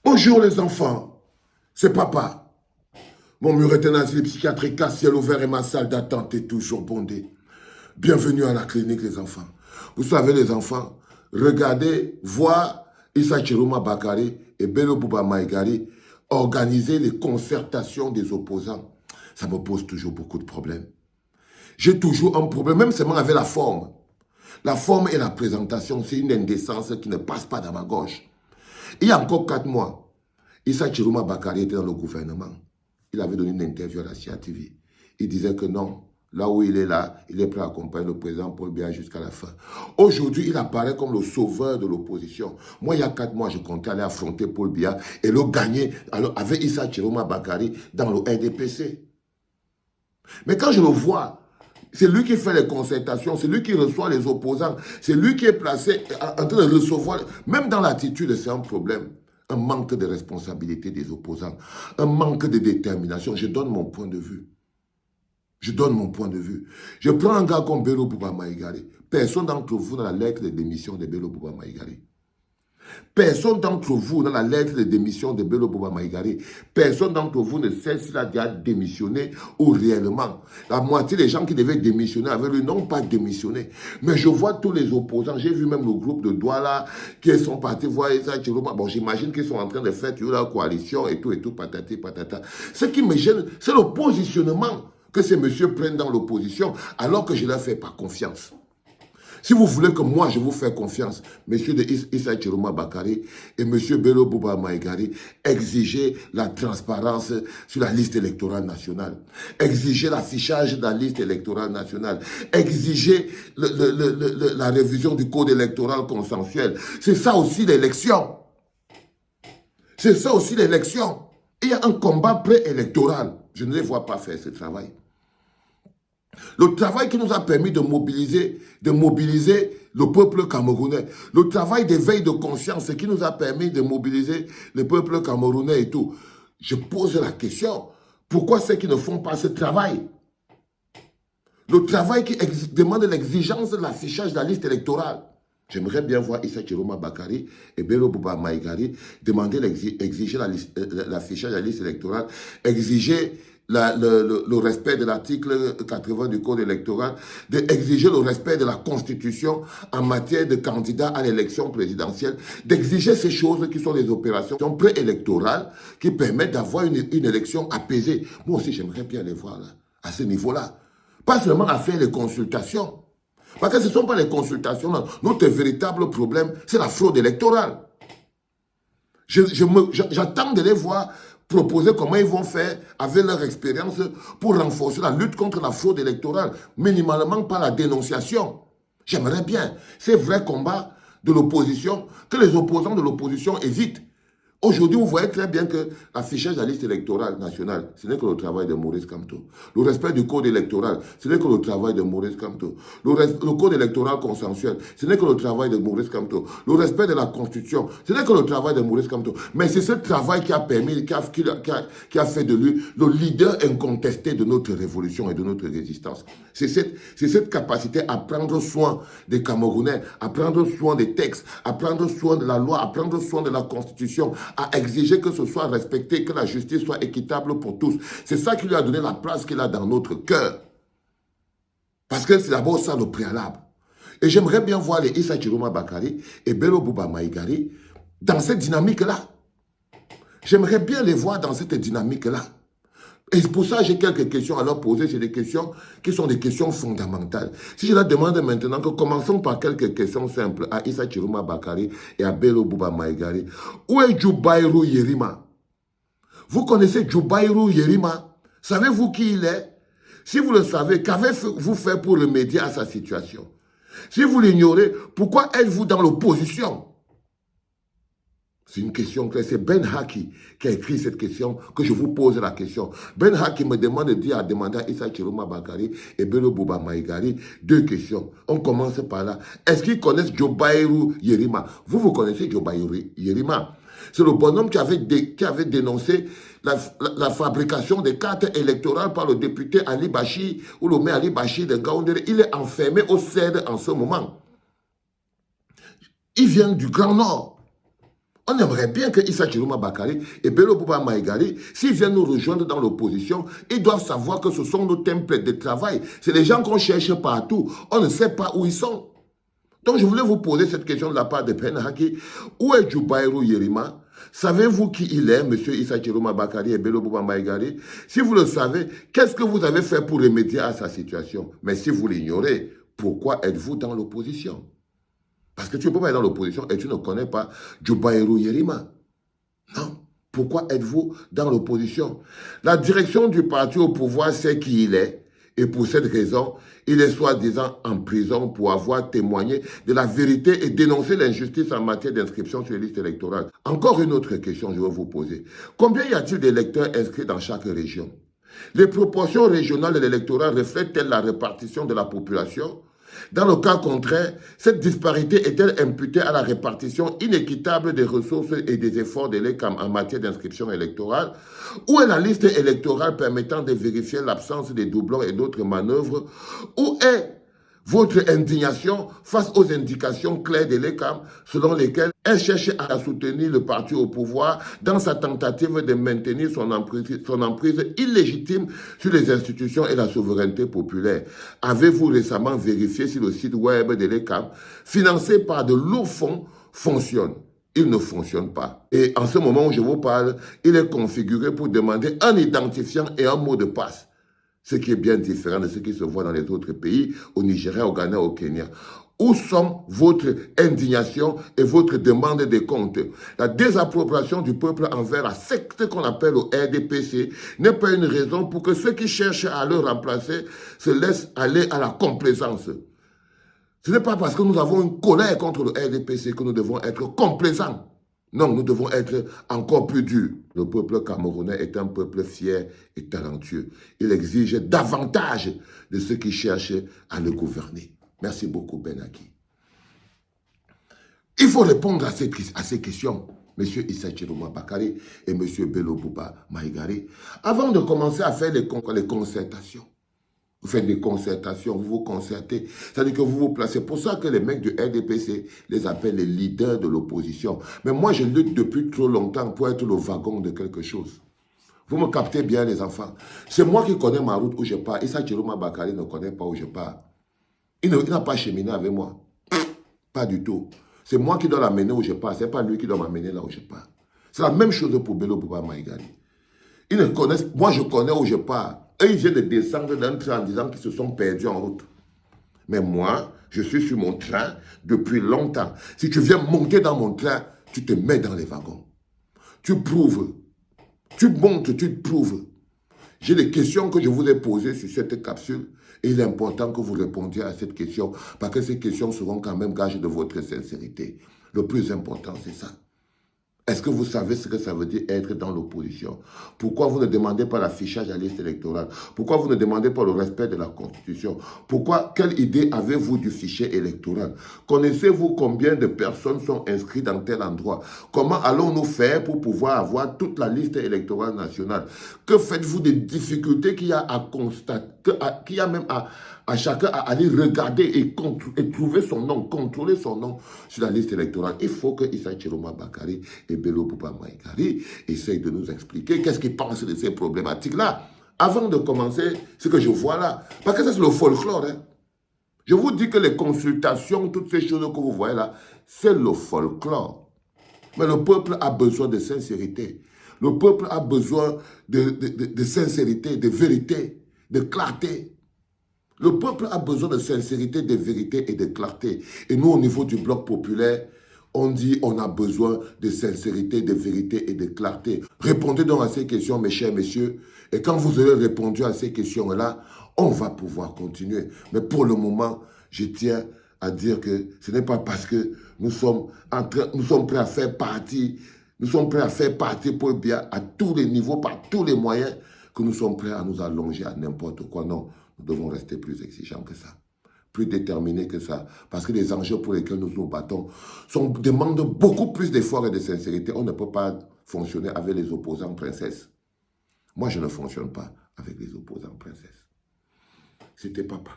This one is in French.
Bonjour les enfants, c'est papa. Mon mur est un asile psychiatrique à ciel ouvert et ma salle d'attente est toujours bondée. Bienvenue à la clinique les enfants. Vous savez les enfants, regardez, voir Issa Chiroma Bakari et Bello Bouba Maïgari organiser les concertations des opposants. Ça me pose toujours beaucoup de problèmes. J'ai toujours un problème, même seulement avec la forme. La forme et la présentation, c'est une indécence qui ne passe pas dans ma gorge. Il y a encore 4 mois, Issa Chiroma Bakari était dans le gouvernement. Il avait donné une interview à la CIA TV. Il disait que non, là où il est prêt à accompagner le président Paul Biya jusqu'à la fin. Aujourd'hui, il apparaît comme le sauveur de l'opposition. Moi, il y a 4 mois, je comptais aller affronter Paul Biya et le gagner avec Issa Chiroma Bakari dans le RDPC. Mais quand je le vois, c'est lui qui fait les concertations, c'est lui qui reçoit les opposants, c'est lui qui est placé en train de recevoir. Même dans l'attitude, c'est un problème. Un manque de responsabilité des opposants, un manque de détermination. Je donne mon point de vue. Je donne mon point de vue. Je prends un gars comme Bello Bouba Maïgari. Personne d'entre vous dans la lettre de démission de Bello Bouba Maïgari. Personne d'entre vous dans la lettre de démission de Bello Bouba Maïgari, personne d'entre vous ne sait s'il a déjà démissionné ou réellement. La moitié des gens qui devaient démissionner avec lui n'ont pas démissionné. Mais je vois tous les opposants. J'ai vu même le groupe de Douala qui sont partis voir Issa Chiroma. Bon, j'imagine qu'ils sont en train de faire la coalition et tout, patati, patata. Ce qui me gêne, c'est le positionnement que ces messieurs prennent dans l'opposition alors que je ne leur fais pas confiance. Si vous voulez que moi, je vous fasse confiance, messieurs de Issa Chiroma Bakari et monsieur Bello Bouba Maïgari, exigez la transparence sur la liste électorale nationale. Exigez l'affichage de la liste électorale nationale. Exigez la révision du code électoral consensuel. C'est ça aussi l'élection. C'est ça aussi l'élection. Il y a un combat préélectoral. Je ne les vois pas faire ce travail. Le travail qui nous a permis de mobiliser le peuple camerounais. Le travail d'éveil de conscience qui nous a permis de mobiliser le peuple camerounais et tout. Je pose la question, pourquoi ceux qui ne font pas ce travail? Le travail qui demande l'exigence de l'affichage de la liste électorale. J'aimerais bien voir Issa Chiroma Bakari et Bello Bouba Maïgari demander exiger l'affichage de la liste électorale, exiger le respect de l'article 80 du code électoral, d'exiger le respect de la Constitution en matière de candidats à l'élection présidentielle, d'exiger ces choses qui sont des opérations préélectorales qui permettent d'avoir une élection apaisée. Moi aussi, j'aimerais bien les voir là, à ce niveau-là. Pas seulement à faire les consultations. Parce que ce ne sont pas les consultations. Là. Notre véritable problème, c'est la fraude électorale. J'attends de les voir proposer comment ils vont faire avec leur expérience pour renforcer la lutte contre la fraude électorale, minimalement par la dénonciation. J'aimerais bien ces vrais combats de l'opposition, que les opposants de l'opposition évitent. Aujourd'hui, vous voyez très bien que l'affichage de la liste électorale nationale, ce n'est que le travail de Maurice Kamto. Le respect du code électoral, ce n'est que le travail de Maurice Kamto. Le code électoral consensuel, ce n'est que le travail de Maurice Kamto. Le respect de la Constitution, ce n'est que le travail de Maurice Kamto. Mais c'est ce travail qui a permis, qui a fait de lui le leader incontesté de notre révolution et de notre résistance. C'est cette capacité à prendre soin des Camerounais, à prendre soin des textes, à prendre soin de la loi, à prendre soin de la Constitution, à exiger que ce soit respecté, que la justice soit équitable pour tous. C'est ça qui lui a donné la place qu'il a dans notre cœur. Parce que c'est d'abord ça le préalable. Et j'aimerais bien voir les Issa Chiroma Bakari et Bello Bouba Maïgari dans cette dynamique-là. J'aimerais bien les voir dans cette dynamique-là. Et pour ça, j'ai quelques questions à leur poser. C'est des questions qui sont des questions fondamentales. Si je leur demande maintenant que commençons par quelques questions simples à Issa Chiroma Bakari et à Bello Bouba Maïgari. Où est Djoubaïrou Yerima? Vous connaissez Djoubaïrou Yerima? Savez-vous qui il est? Si vous le savez, qu'avez-vous fait pour remédier à sa situation? Si vous l'ignorez, pourquoi êtes-vous dans l'opposition? C'est une question claire. C'est Ben Haki qui a écrit cette question, que je vous pose la question. Ben Haki me demande de demander à Issa Chiroma Bakari et Bello Bouba Maïgari 2 questions. On commence par là. Est-ce qu'ils connaissent Djoubaïrou Yerima? Vous connaissez Djoubaïrou Yerima? C'est le bonhomme qui avait dénoncé la fabrication des cartes électorales par le député Ali Bachi ou le maire Ali Bachi de Ngaoundéré. Il est enfermé au CED en ce moment. Il vient du Grand Nord. On aimerait bien que Issa Chiroma Bakari et Bello Bouba Maïgari, s'ils viennent nous rejoindre dans l'opposition, ils doivent savoir que ce sont nos templates de travail. C'est les gens qu'on cherche partout. On ne sait pas où ils sont. Donc, je voulais vous poser cette question de la part de Penhaki. Où est Djoubaïrou Yerima? Savez-vous qui il est, M. Issa Chiroma Bakari et Bello Bouba Maïgari? Si vous le savez, qu'est-ce que vous avez fait pour remédier à sa situation? Mais si vous l'ignorez, pourquoi êtes-vous dans l'opposition? Parce que tu ne peux pas être dans l'opposition et tu ne connais pas Djoubaïrou Yerima. Non. Pourquoi êtes-vous dans l'opposition? La direction du parti au pouvoir sait qui il est. Et pour cette raison, il est soi-disant en prison pour avoir témoigné de la vérité et dénoncé l'injustice en matière d'inscription sur les listes électorales. Encore une autre question, je vais vous poser. Combien y a-t-il d'électeurs inscrits dans chaque région? Les proportions régionales de l'électorat reflètent-elles la répartition de la population? Dans le cas contraire, cette disparité est-elle imputée à la répartition inéquitable des ressources et des efforts de l'ECAM en matière d'inscription électorale? Où est la liste électorale permettant de vérifier l'absence des doublons et d'autres manœuvres? Où est votre indignation face aux indications claires de l'ECAM selon lesquelles elle cherche à soutenir le parti au pouvoir dans sa tentative de maintenir son emprise illégitime sur les institutions et la souveraineté populaire? Avez-vous récemment vérifié si le site web de l'ECAM, financé par de lourds fonds, fonctionne? Il ne fonctionne pas. Et en ce moment où je vous parle, il est configuré pour demander un identifiant et un mot de passe. Ce qui est bien différent de ce qui se voit dans les autres pays, au Nigeria, au Ghana, au Kenya. Où sont votre indignation et votre demande de comptes? La désapprobation du peuple envers la secte qu'on appelle le RDPC n'est pas une raison pour que ceux qui cherchent à le remplacer se laissent aller à la complaisance. Ce n'est pas parce que nous avons une colère contre le RDPC que nous devons être complaisants. Non, nous devons être encore plus durs. Le peuple camerounais est un peuple fier et talentueux. Il exige davantage de ceux qui cherchent à le gouverner. Merci beaucoup, Benaki. Il faut répondre à ces questions, M. Issa Chiroma Bakari et M. Bello Bouba Maïgari, avant de commencer à faire les concertations. Vous faites des concertations, vous vous concertez. C'est-à-dire que vous vous placez. C'est pour ça que les mecs du RDPC les appellent les leaders de l'opposition. Mais moi, je lutte depuis trop longtemps pour être le wagon de quelque chose. Vous me captez bien, les enfants. C'est moi qui connais ma route où je pars. Issa Chiroma Bakari ne connaît pas où je pars. Il n'a pas cheminé avec moi. Pas du tout. C'est moi qui dois l'amener où je pars. Ce n'est pas lui qui doit m'amener là où je pars. C'est la même chose pour Bello Bouba Maïgari. Ils ne connaissent, moi je connais où je pars. Eux, ils viennent de descendre d'un train en disant qu'ils se sont perdus en route. Mais moi, je suis sur mon train depuis longtemps. Si tu viens monter dans mon train, tu te mets dans les wagons. Tu prouves. Tu montes, tu prouves. J'ai des questions que je vous ai posées sur cette capsule et il est important que vous répondiez à cette question parce que ces questions seront quand même gages de votre sincérité. Le plus important, c'est ça. Est-ce que vous savez ce que ça veut dire être dans l'opposition? Pourquoi vous ne demandez pas l'affichage à la liste électorale? Pourquoi vous ne demandez pas le respect de la Constitution? Pourquoi, quelle idée avez-vous du fichier électoral? Connaissez-vous combien de personnes sont inscrites dans tel endroit? Comment allons-nous faire pour pouvoir avoir toute la liste électorale nationale? Que faites-vous des difficultés qu'il y a à constater, qu'il y a même à chacun à aller regarder et trouver son nom, contrôler son nom sur la liste électorale? Il faut que Issa Chiroma Bakari et Bello Bouba Maïgari essayent de nous expliquer qu'est-ce qu'ils pensent de ces problématiques-là avant de commencer ce que je vois là. Parce que ça, c'est le folklore. Hein. Je vous dis que les consultations, toutes ces choses que vous voyez là, c'est le folklore. Mais le peuple a besoin de sincérité. Le peuple a besoin de sincérité, de vérité, de clarté. Le peuple a besoin de sincérité, de vérité et de clarté. Et nous, au niveau du bloc populaire, on dit on a besoin de sincérité, de vérité et de clarté. Répondez donc à ces questions, mes chers messieurs. Et quand vous aurez répondu à ces questions-là, on va pouvoir continuer. Mais pour le moment, je tiens à dire que ce n'est pas parce que nous sommes prêts à faire partie, pour bien à tous les niveaux, par tous les moyens, que nous sommes prêts à nous allonger à n'importe quoi. Non, nous devons rester plus exigeants que ça, plus déterminés que ça. Parce que les enjeux pour lesquels nous nous battons demandent beaucoup plus d'efforts et de sincérité. On ne peut pas fonctionner avec les opposants princesses. Moi, je ne fonctionne pas avec les opposants princesses. C'était papa.